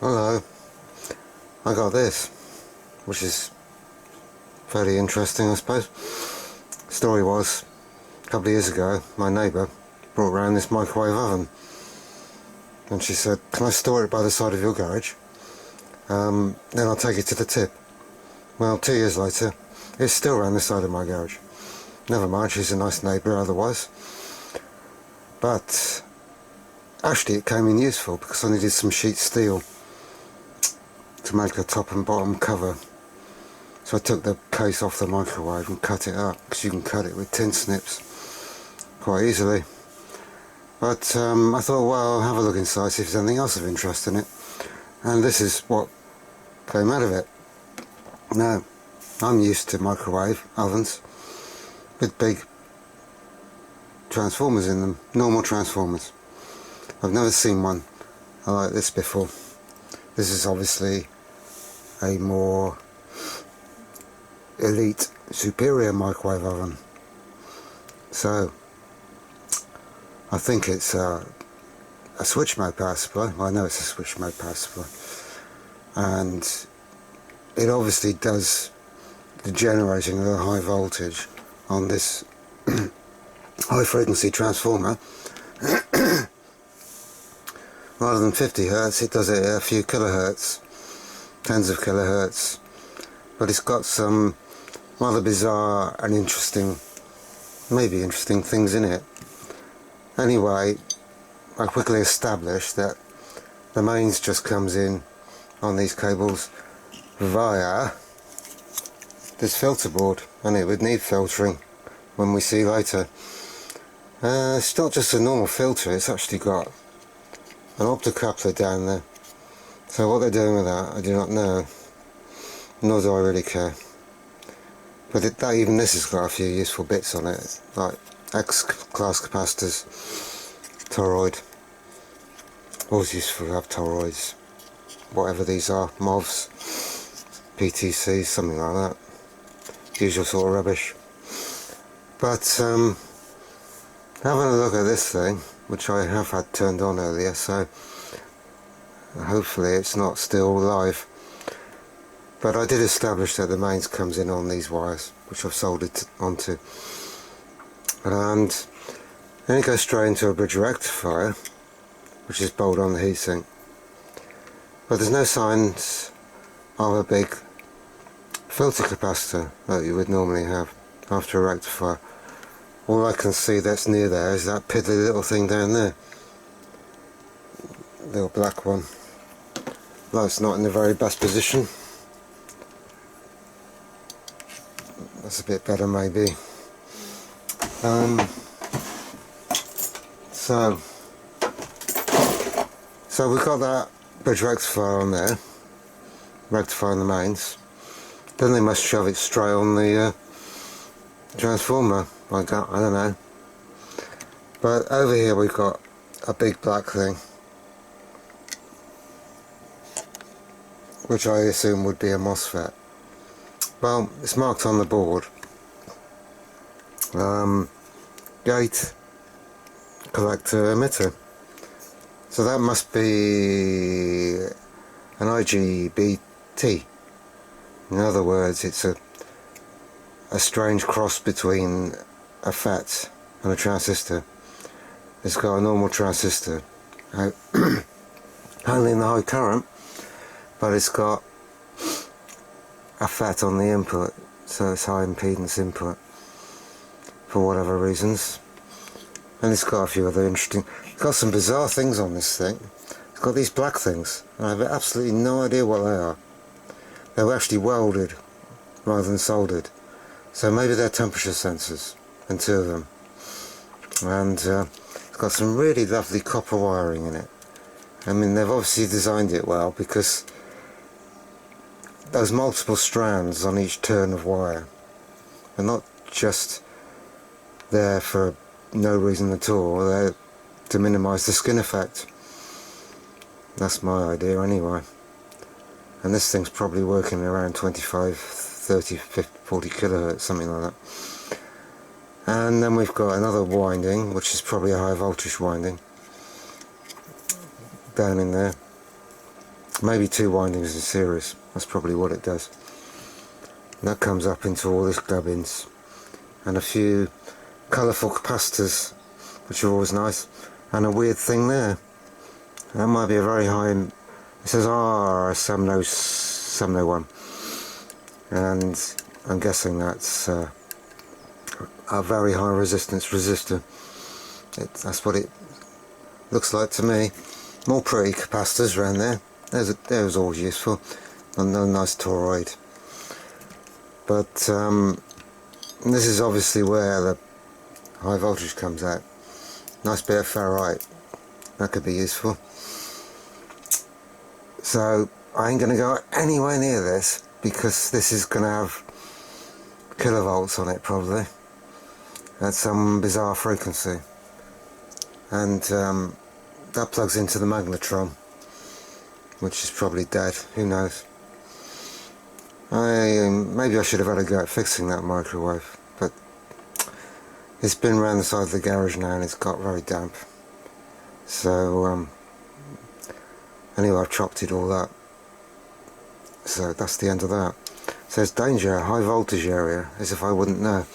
Hello, I got this, which is fairly interesting, I suppose. Story was, a couple of years ago, my neighbour brought round this microwave oven, and she said, "Can I store it by the side of your garage? Then I'll take it to the tip." Well, 2 years later, it's still around the side of my garage. Never mind, she's a nice neighbour otherwise. But actually it came in useful because I needed some sheet steel to make a top and bottom cover. So I took the case off the microwave and cut it up, because you can cut it with tin snips quite easily. But I thought, well, I'll have a look inside, see if there's anything else of interest in it. And this is what came out of it. Now, I'm used to microwave ovens with big transformers in them, normal transformers. I've never seen one like this before. This is obviously a more elite, superior microwave oven. So I think it's a switch mode power supply. Well, I know it's a switch mode power supply, and it obviously does the generating of the high voltage on this high frequency transformer. Rather than 50 Hertz, it does it at a few kilohertz, tens of kilohertz. But it's got some rather bizarre and interesting, maybe interesting things in it. Anyway, I quickly established that the mains just comes in on these cables via this filter board, and it would need filtering when we see later. It's not just a normal filter, it's actually got an optocoupler down there. So what they're doing with that, I do not know, nor do I really care. But even this has got a few useful bits on it, like X-class capacitors, toroid. Always useful to have toroids, whatever these are, MOVs, PTCs, something like that. Usual sort of rubbish. But having a look at this thing, which I have had turned on earlier, so hopefully it's not still live. But I did establish that the mains comes in on these wires, which I've soldered onto. And then it goes straight into a bridge rectifier, which is bolted on the heatsink. But there's no signs of a big filter capacitor that you would normally have after a rectifier. All I can see that's near there is that piddly little thing down there. Little black one. Light's not in the very best position. That's a bit better maybe. So we've got that bridge rectifier on there, rectifying the mains. Then they must shove it straight on the transformer. I don't know. But over here we've got a big black thing, which I assume would be a MOSFET. Well, it's marked on the board. Gate collector emitter. So that must be an IGBT. In other words, it's a strange cross between a FET and a transistor. It's got a normal transistor handling the high current, but it's got a FET on the input, so it's high impedance input for whatever reasons. And it's got a few other interesting, it's got some bizarre things on this thing. It's got these black things, and I have absolutely no idea what they are. They were actually welded rather than soldered, so maybe they're temperature sensors, and two of them. And it's got some really lovely copper wiring in it. I mean, they've obviously designed it well, because those multiple strands on each turn of wire are not just there for no reason at all, they're to minimise the skin effect. That's my idea anyway. And this thing's probably working around 25, 30, 50, 40 kilohertz, something like that. And then we've got another winding, which is probably a high voltage winding, down in there. maybe 2 windings in series. That's probably what it does. And that comes up into all these gubbins and a few colourful capacitors, which are always nice, and a weird thing there. That might be a very high, it says R701, and I'm guessing that's a very high resistance resistor. That's what it looks like to me. More pretty capacitors around there. There's always useful. Another nice toroid. But this is obviously where the high voltage comes out. Nice bit of ferrite. That could be useful. So I ain't going to go anywhere near this because this is going to have kilovolts on it probably at some bizarre frequency. And that plugs into the magnetron, which is probably dead. Who knows? Maybe I should have had a go at fixing that microwave, but it's been around the side of the garage now and it's got very damp. So anyway, I've chopped it all up. So that's the end of that. It says danger, high voltage area, as if I wouldn't know.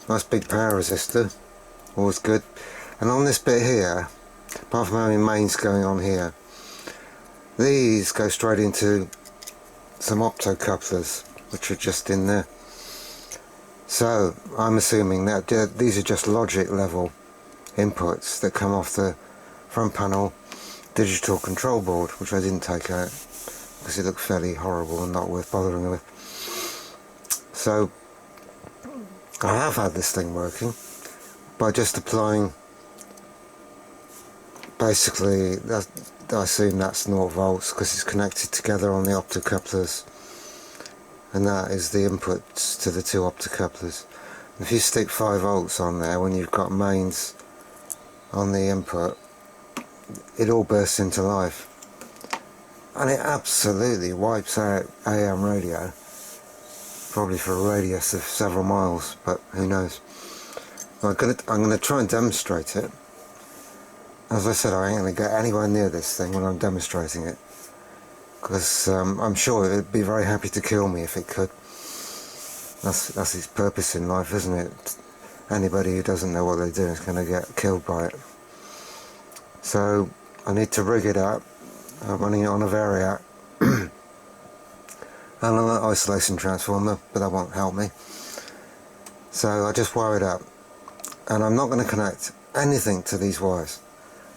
Nice big power resistor, always good. And on this bit here, apart from having mains going on here, these go straight into some optocouplers, which are just in there. So I'm assuming that these are just logic level inputs that come off the front panel digital control board, which I didn't take out because it looked fairly horrible and not worth bothering with. So I have had this thing working by just applying, basically I assume that's 0 volts because it's connected together on the optocouplers, and that is the inputs to the 2 optocouplers. If you stick 5 volts on there when you've got mains on the input, it all bursts into life, and it absolutely wipes out AM radio, probably for a radius of several miles, but who knows. I'm gonna try and demonstrate it. As I said, I ain't going to get anywhere near this thing when I'm demonstrating it, because I'm sure it would be very happy to kill me if it could. That's its purpose in life, isn't it? Anybody who doesn't know what they're doing is going to get killed by it. So I need to rig it up. I'm running it on a variac and on an isolation transformer, but that won't help me. So I just wire it up, and I'm not going to connect anything to these wires.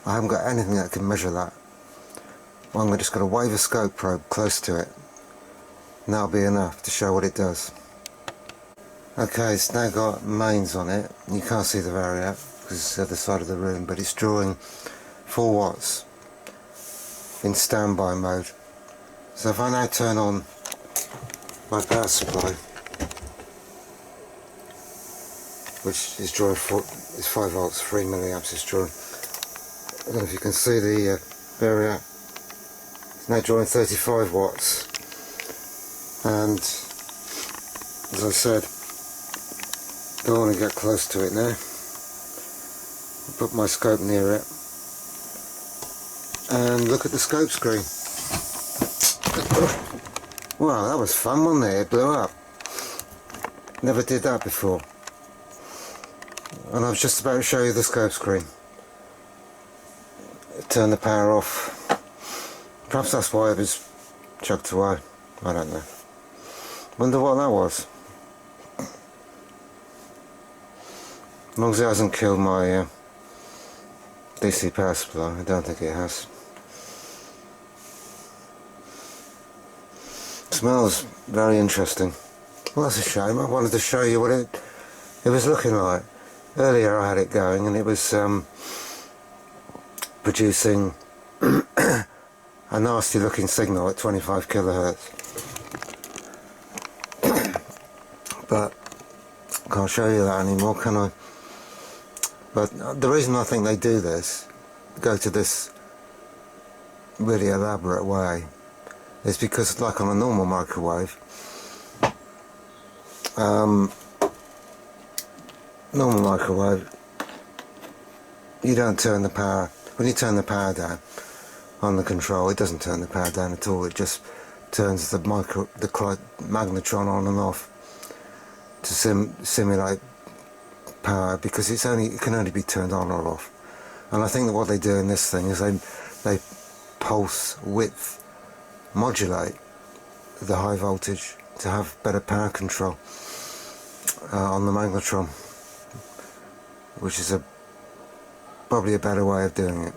I haven't got anything that can measure that. I'm just going to wave a scope probe close to it, and that'll be enough to show what it does. Okay, it's now got mains on it. You can't see the variac because it's the other side of the room, but it's drawing 4 watts in standby mode. So if I now turn on my power supply, which is drawing 5 volts, 3 milliamps it's drawing. I don't know if you can see the variac. It's now drawing 35 watts, and as I said, don't want to get close to it now. I'll put my scope near it and look at the scope screen. Wow, that was fun, wasn't it? It blew up. Never did that before. And I was just about to show you the scope screen. Turn the power off. Perhaps that's why it was chucked away. I don't know. Wonder what that was. As long as it hasn't killed my DC power supply. I don't think it has. It smells very interesting. Well, that's a shame. I wanted to show you what it was looking like. Earlier I had it going and it was producing a nasty looking signal at 25 kilohertz. But can't show you that anymore, can I? But the reason I think they do this, go to this really elaborate way, is because, like on a normal microwave, normal microwave, you don't turn the power. When you turn the power down, on the control. It doesn't turn the power down at all. It just turns the magnetron on and off to simulate power, because it can only be turned on or off. And I think that what they do in this thing is they pulse width modulate the high voltage to have better power control on the magnetron, which is probably a better way of doing it.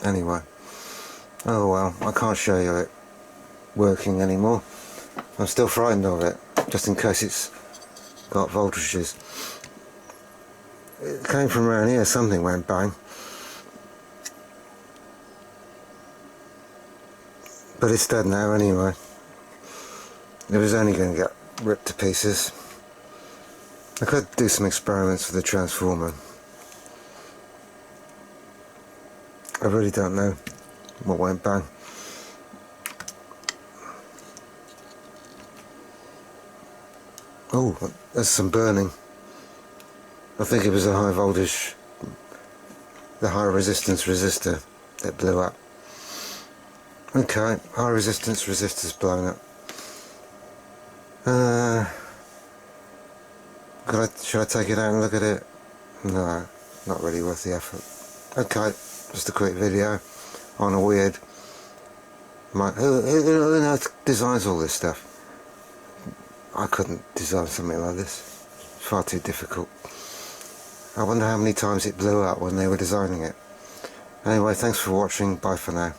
Anyway, oh well, I can't show you it working anymore. I'm still frightened of it, just in case it's got voltages. It came from around here, something went bang. But it's dead now anyway. It was only going to get ripped to pieces. I could do some experiments with the transformer. I really don't know what went bang. Oh, there's some burning. I think it was a high voltage, the high resistance resistor that blew up. Okay, high resistance resistor's blown up. Should I take it out and look at it? No, not really worth the effort. Okay, just a quick video on a weird... Who on earth designs all this stuff? I couldn't design something like this. Far too difficult. I wonder how many times it blew up when they were designing it. Anyway, thanks for watching. Bye for now.